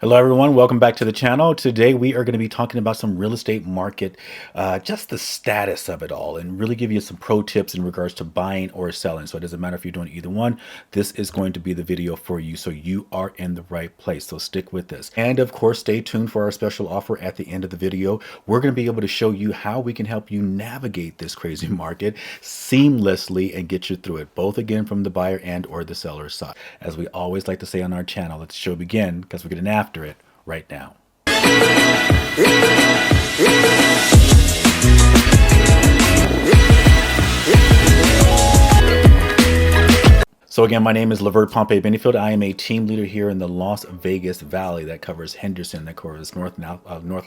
Hello, everyone. Welcome back to the channel. Today, we are going to be talking about some real estate market, just the status of it all, and really give you some pro tips in regards to buying or selling. So it doesn't matter if you're doing either one. This is going to be the video for you. So you are in the right place. So stick with this. And of course, stay tuned for our special offer at the end of the video. We're going to be able to show you how we can help you navigate this crazy market seamlessly and get you through it, both again from the buyer and or the seller side. As we always like to say on our channel, let the show begin because we're getting after it right now. So again, my name is Lavert Pompey Benefield. I am a team leader here in the Las Vegas Valley that covers Henderson, that covers North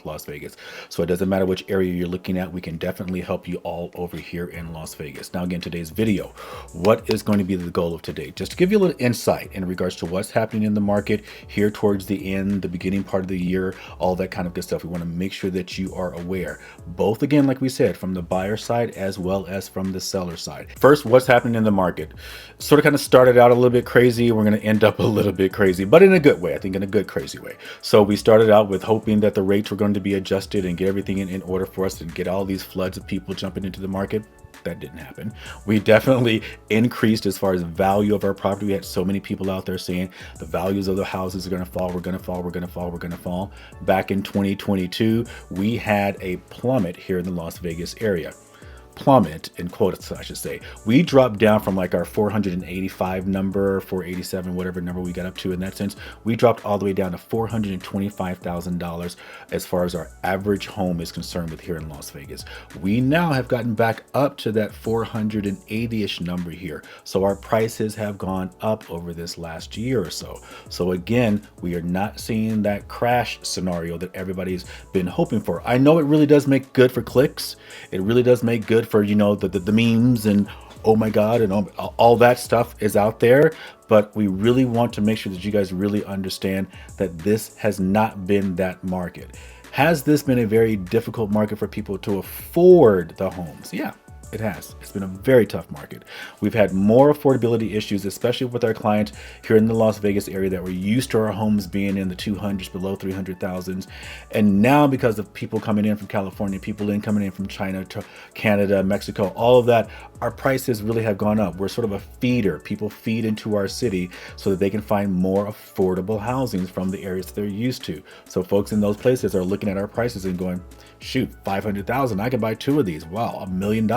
Las Vegas. So it doesn't matter which area you're looking at, we can definitely help you all over here in Las Vegas. Now again, today's video, what is going to be the goal of today? Just to give you a little insight in regards to what's happening in the market here towards the end, the beginning part of the year, all that kind of good stuff. We want to make sure that you are aware, both again, like we said, from the buyer side as well as from the seller side. First, what's happening in the market? Sort of kind of started out a little bit crazy. We're going to end up a little bit crazy, but in a good way. I think in a good crazy way. So we started out with hoping that the rates were going to be adjusted and get everything in order for us to get all these floods of people jumping into the market. That didn't happen. We definitely increased as far as value of our property. We had so many people out there saying the values of the houses are going to fall. We're going to fall. We're going to fall. We're going to fall. Back in 2022, we had a plummet here in the Las Vegas area. Plummet in quotes, I should say. We dropped down from like our 485 number, 487, whatever number we got up to in that sense. We dropped all the way down to $425,000 as far as our average home is concerned with here in Las Vegas. We now have gotten back up to that 480-ish number here. So our prices have gone up over this last year or so. So again, we are not seeing that crash scenario that everybody's been hoping for. I know it really does make good for clicks. It really does make good for, you know, the memes and oh my God and all that stuff is out there. But we really want to make sure that you guys really understand that this has not been that market. Has this been a very difficult market for people to afford the homes? Yeah. It has. It's been a very tough market. We've had more affordability issues, especially with our clients here in the Las Vegas area that were used to our homes being in the 200s, below 300,000. And now because of people coming in from California, people coming in from China to Canada, Mexico, all of that, our prices really have gone up. We're sort of a feeder. People feed into our city so that they can find more affordable housing from the areas that they're used to. So folks in those places are looking at our prices and going, shoot, 500,000, I can buy two of these. Wow, $1 million,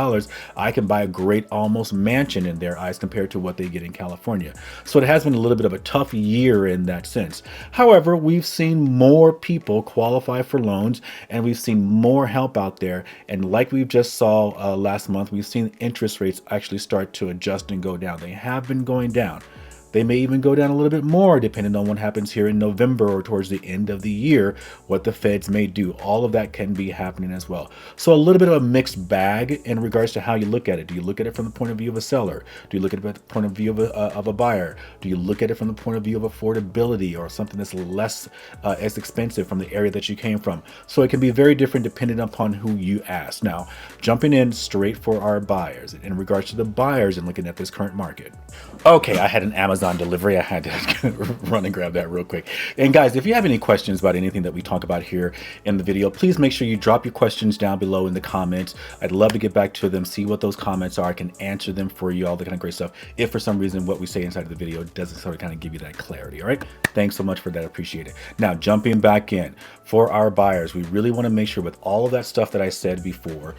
I can buy a great almost mansion in their eyes compared to what they get in California. So it has been a little bit of a tough year in that sense. However, we've seen more people qualify for loans and we've seen more help out there. And like we've just saw last month, we've seen interest rates actually start to adjust and go down. They have been going down. They may even go down a little bit more depending on what happens here in November or towards the end of the year, what the feds may do. All of that can be happening as well. So a little bit of a mixed bag in regards to how you look at it. Do you look at it from the point of view of a seller? Do you look at it from the point of view of a buyer? Do you look at it from the point of view of affordability or something that's less as expensive from the area that you came from? So it can be very different depending upon who you ask. Now, jumping in straight for our buyers, in regards to the buyers and looking at this current market. Okay, I had an Amazon delivery. I had to run and grab that real quick. And guys, if you have any questions about anything that we talk about here in the video, please make sure you drop your questions down below in the comments. I'd love to get back to them, see what those comments are. I can answer them for you, all the kind of great stuff. If for some reason what we say inside of the video doesn't sort of kind of give you that clarity, all right? Thanks so much for that. I appreciate it. Now, jumping back in for our buyers, we really want to make sure with all of that stuff that I said before,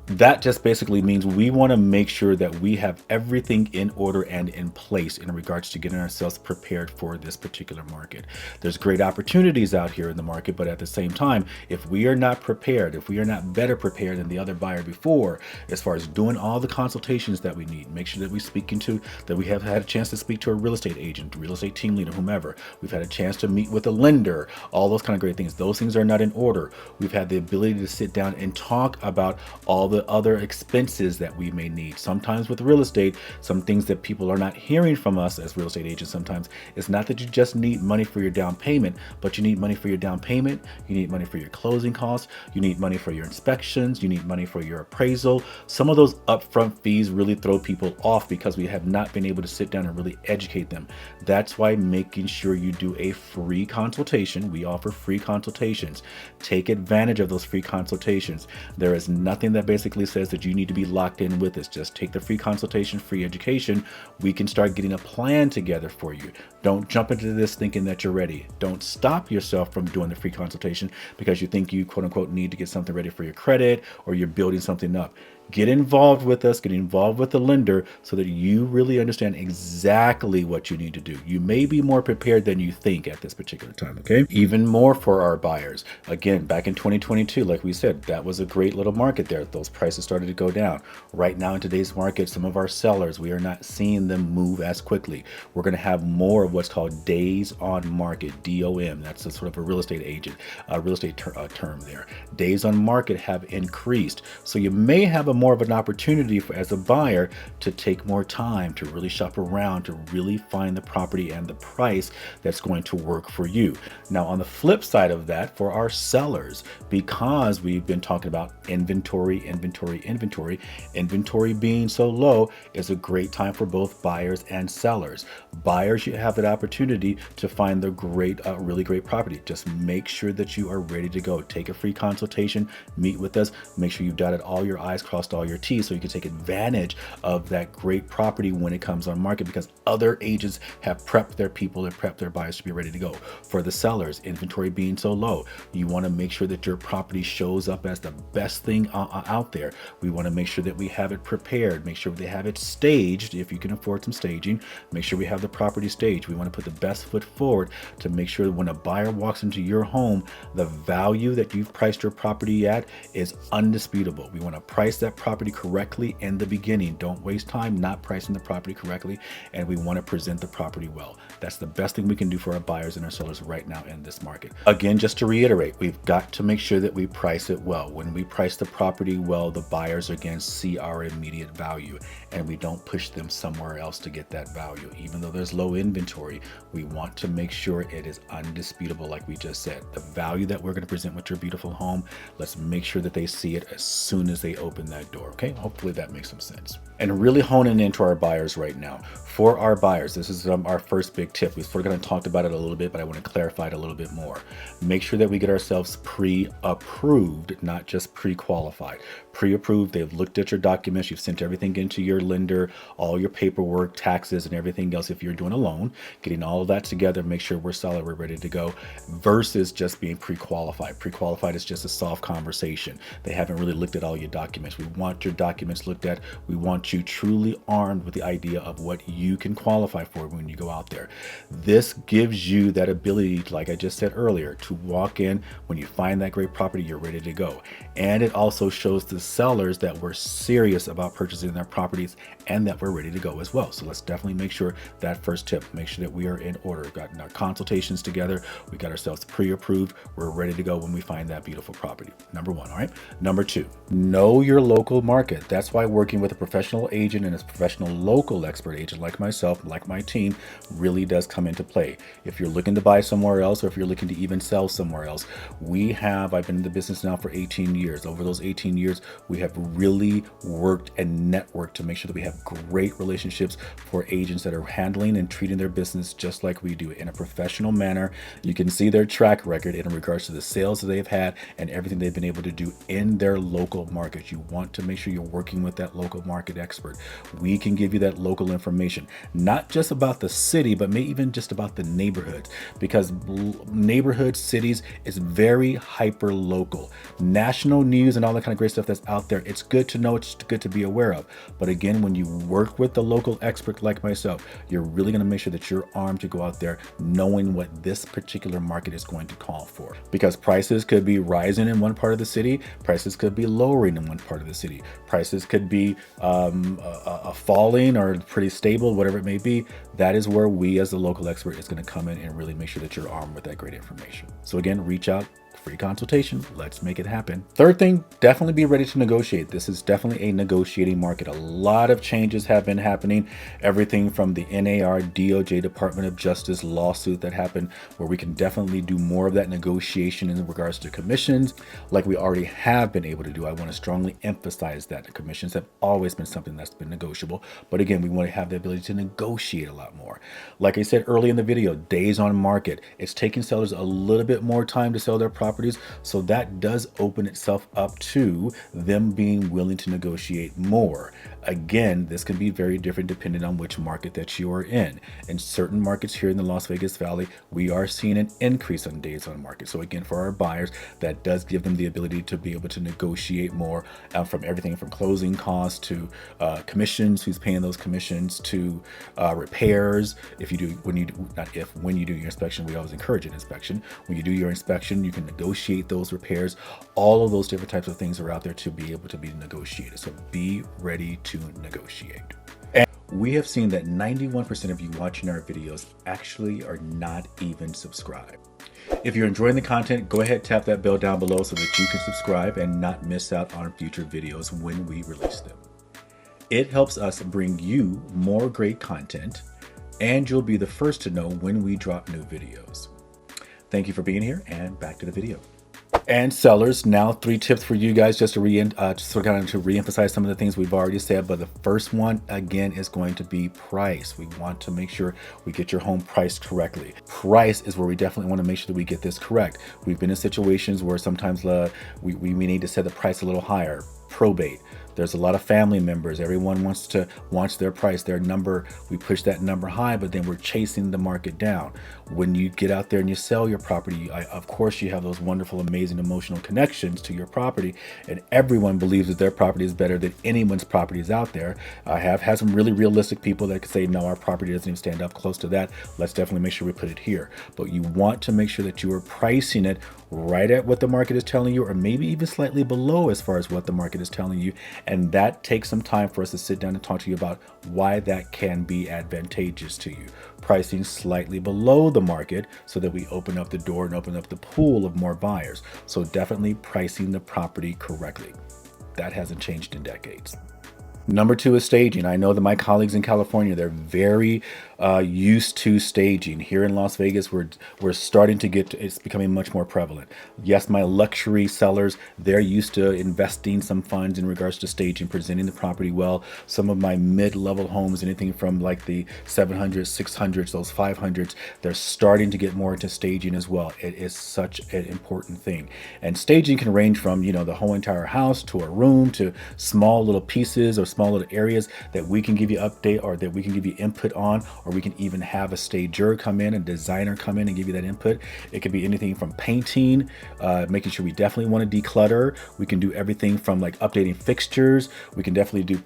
that just basically means we want to make sure that we have everything in order and in place in regards to getting ourselves prepared for this particular market. There's great opportunities out here in the market, but at the same time, if we are not prepared, if we are not better prepared than the other buyer before, as far as doing all the consultations that we need, make sure that we that we have had a chance to speak to a real estate agent, real estate team leader, whomever. We've had a chance to meet with a lender, all those kind of great things. Those things are not in order. We've had the ability to sit down and talk about all the the other expenses that we may need. Sometimes with real estate, some things that people are not hearing from us as real estate agents sometimes, it's not that you just need money for your down payment, but you need money for your down payment, you need money for your closing costs, you need money for your inspections, you need money for your appraisal. Some of those upfront fees really throw people off because we have not been able to sit down and really educate them. That's why making sure you do a free consultation. We offer free consultations. Take advantage of those free consultations. There is nothing that basically says that you need to be locked in with us. Just take the free consultation, free education. We can start getting a plan together for you. Don't jump into this thinking that you're ready. Don't stop yourself from doing the free consultation because you think you quote unquote need to get something ready for your credit or you're building something up. Get involved with us, get involved with the lender so that you really understand exactly what you need to do. You may be more prepared than you think at this particular time, okay? Even more for our buyers. Again, back in 2022, like we said, that was a great little market there. Those prices started to go down. Right now in today's market, some of our sellers, we are not seeing them move as quickly. We're going to have more of what's called days on market, DOM. That's a sort of a real estate agent, real estate term there. Days on market have increased. So you may have a more of an opportunity for, as a buyer, to take more time to really shop around, to really find the property and the price that's going to work for you. Now, on the flip side of that, for our sellers, because we've been talking about inventory being so low, is a great time for both buyers and sellers. Buyers, you have that opportunity to find the really great property. Just make sure that you are ready to go. Take a free consultation, meet with us, make sure you've dotted all your I's, crossed all your T's so you can take advantage of that great property when it comes on market, because other agents have prepped their people and prepped their buyers to be ready to go. For the sellers, inventory being so low, you want to make sure that your property shows up as the best thing out there. We want to make sure that we have it prepared, make sure they have it staged if you can afford some staging, make sure we have the property staged. We want to put the best foot forward to make sure that when a buyer walks into your home, the value that you've priced your property at is undisputable. We want to price that property correctly in the beginning. Don't waste time not pricing the property correctly, and we want to present the property well. That's the best thing we can do for our buyers and our sellers right now in this market. Again, just to reiterate, we've got to make sure that we price it well. When we price the property well, the buyers again see our immediate value, and we don't push them somewhere else to get that value. Even though there's low inventory, we want to make sure it is undisputable, like we just said. The value that we're going to present with your beautiful home, let's make sure that they see it as soon as they open that door, okay? Hopefully that makes some sense. And really honing into our buyers right now. For our buyers, this is our first big tip. We've sort of kind of talked about it a little bit, but I want to clarify it a little bit more. Make sure that we get ourselves pre-approved, not just pre-qualified. Pre-approved, they've looked at your documents, you've sent everything into your lender, all your paperwork, taxes, and everything else if you're doing a loan, getting all of that together, make sure we're solid, we're ready to go, versus just being pre-qualified. Pre-qualified is just a soft conversation. They haven't really looked at all your documents. We want your documents looked at. We want you truly armed with the idea of what you can qualify for when you go out there. This gives you that ability, like I just said earlier, to walk in when you find that great property, you're ready to go. And it also shows the sellers that we're serious about purchasing their properties and that we're ready to go as well. So let's definitely make sure that first tip, make sure that we are in order. We've got our consultations together. We got ourselves pre-approved. We're ready to go when we find that beautiful property. Number one, all right? Number two, know your local market. That's why working with a professional agent and a professional local expert agent like myself, like my team, really does come into play. If you're looking to buy somewhere else, or if you're looking to even sell somewhere else, I've been in the business now for 18 years. Over those 18 years, we have really worked and networked to make sure that we have great relationships for agents that are handling and treating their business just like we do in a professional manner. You can see their track record in regards to the sales that they've had and everything they've been able to do in their local market. You want to make sure you're working with that local market expert. We can give you that local information, not just about the city, but maybe even just about the neighborhoods, because neighborhoods, cities is very hyper local. National news and all that kind of great stuff that's out there, it's good to know, it's good to be aware of. But again, when you work with the local expert like myself, you're really going to make sure that you're armed to go out there knowing what this particular market is going to call for. Because prices could be rising in one part of the city, prices could be lowering in one part of the city, prices could be falling or pretty stable, whatever it may be. That is where we as the local expert is going to come in and really make sure that you're armed with that great information. So again, reach out free consultation. Let's make it happen. Third thing, definitely be ready to negotiate. This is definitely a negotiating market. A lot of changes have been happening. Everything from the NAR, DOJ, Department of Justice lawsuit that happened, where we can definitely do more of that negotiation in regards to commissions, like we already have been able to do. I want to strongly emphasize that the commissions have always been something that's been negotiable. But again, we want to have the ability to negotiate a lot more. Like I said early in the video, days on market. It's taking sellers a little bit more time to sell their properties. So that does open itself up to them being willing to negotiate more. Again, this can be very different depending on which market that you are in. In certain markets here in the Las Vegas Valley, we are seeing an increase on days on market. So again, for our buyers, that does give them the ability to be able to negotiate more, from everything from closing costs to commissions, who's paying those commissions, to repairs. If you do, when you do, not if, when you do your inspection, we always encourage an inspection. When you do your inspection, you can negotiate those repairs. All of those different types of things are out there to be able to be negotiated. So be ready to negotiate. And we have seen that 91% of you watching our videos actually are not even subscribed. If you're enjoying the content, go ahead, tap that bell down below so that you can subscribe and not miss out on future videos when we release them. It helps us bring you more great content, and you'll be the first to know when we drop new videos. Thank you for being here, and back to the video. And sellers, now 3 tips for you guys just to reemphasize some of the things we've already said. But the first one, again, is going to be price. We want to make sure we get your home priced correctly. Price is where we definitely want to make sure that we get this correct. We've been in situations where sometimes we need to set the price a little higher. Probate. There's a lot of family members. Everyone wants their price, their number. We push that number high, but then we're chasing the market down. When you get out there and you sell your property, of course, you have those wonderful, amazing emotional connections to your property, and everyone believes that their property is better than anyone's property is out there. I have had some really realistic people that could say, no, our property doesn't even stand up close to that. Let's definitely make sure we put it here. But you want to make sure that you are pricing it right at what the market is telling you, or maybe even slightly below as far as what the market is telling you. And that takes some time for us to sit down and talk to you about why that can be advantageous to you. Pricing slightly below the market so that we open up the door and open up the pool of more buyers. So definitely pricing the property correctly. That hasn't changed in decades. Number 2 is staging. I know that my colleagues in California, they're very used to staging. Here in Las Vegas, we're starting to it's becoming much more prevalent. Yes, my luxury sellers, they're used to investing some funds in regards to staging, presenting the property well. Some of my mid-level homes, anything from like the 700s, 600s, those 500s, they're starting to get more into staging as well. It is such an important thing. And staging can range from, the whole entire house to a room to small little pieces or small little areas that we can give you update, or that we can give you input on, or we can even have a stager come in, a designer come in and give you that input. It could be anything from painting, making sure we definitely want to declutter. We can do everything from like updating fixtures. We can definitely do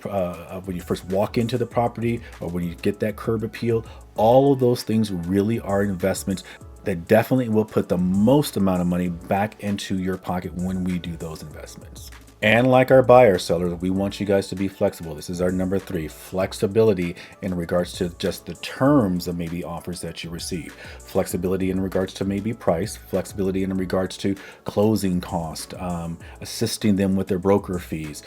when you first walk into the property, or when you get that curb appeal. All of those things really are investments that definitely will put the most amount of money back into your pocket when we do those investments. And like our buyer sellers, we want you guys to be flexible. This is our number 3, flexibility in regards to just the terms of maybe offers that you receive. Flexibility in regards to maybe price, flexibility in regards to closing cost, assisting them with their broker fees,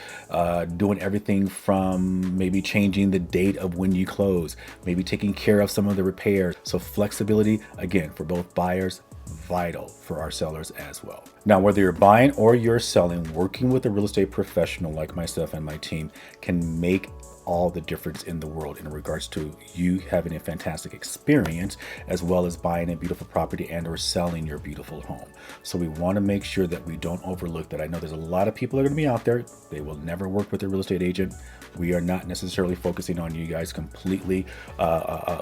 doing everything from maybe changing the date of when you close, maybe taking care of some of the repairs. So flexibility, again, for both buyers, vital for our sellers as well. Now, whether you're buying or you're selling, working with a real estate professional like myself and my team can make all the difference in the world in regards to you having a fantastic experience, as well as buying a beautiful property and or selling your beautiful home. So we want to make sure that we don't overlook that. I know there's a lot of people that are going to be out there. They will never work with a real estate agent. We are not necessarily focusing on you guys completely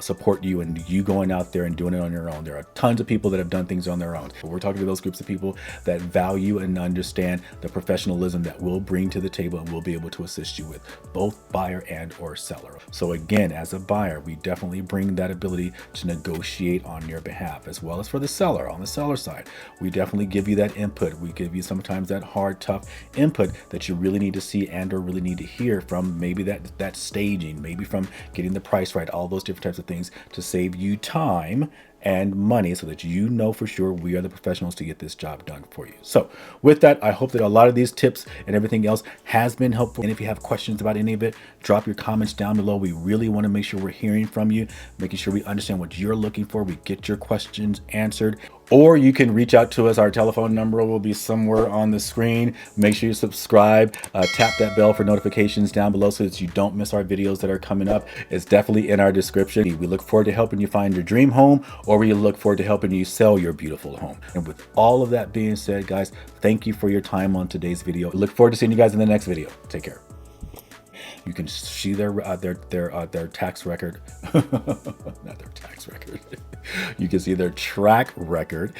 support you and you going out there and doing it on your own. There are tons of people that have done things on their own. But we're talking to those groups of people that value and understand the professionalism that we'll bring to the table and we'll be able to assist you with, both buyer and or seller. So again, as a buyer, we definitely bring that ability to negotiate on your behalf, as well as for the seller. On the seller side, we definitely give you that input. We give you sometimes that hard, tough input that you really need to see and or really need to hear from maybe that staging, maybe from getting the price right, all those different types of things to save you time and money so that you know for sure we are the professionals to get this job done for you. So with that, I hope that a lot of these tips and everything else has been helpful. And if you have questions about any of it, drop your comments down below. We really want to make sure we're hearing from you, making sure we understand what you're looking for. We get your questions answered. Or you can reach out to us. Our telephone number will be somewhere on the screen. Make sure you subscribe, tap that bell for notifications down below so that you don't miss our videos that are coming up. It's definitely in our description. We look forward to helping you find your dream home, or we look forward to helping you sell your beautiful home. And with all of that being said, guys, thank you for your time on today's video. Look forward to seeing you guys in the next video. Take care. You can see their tax record, not their tax record. You can see their track record.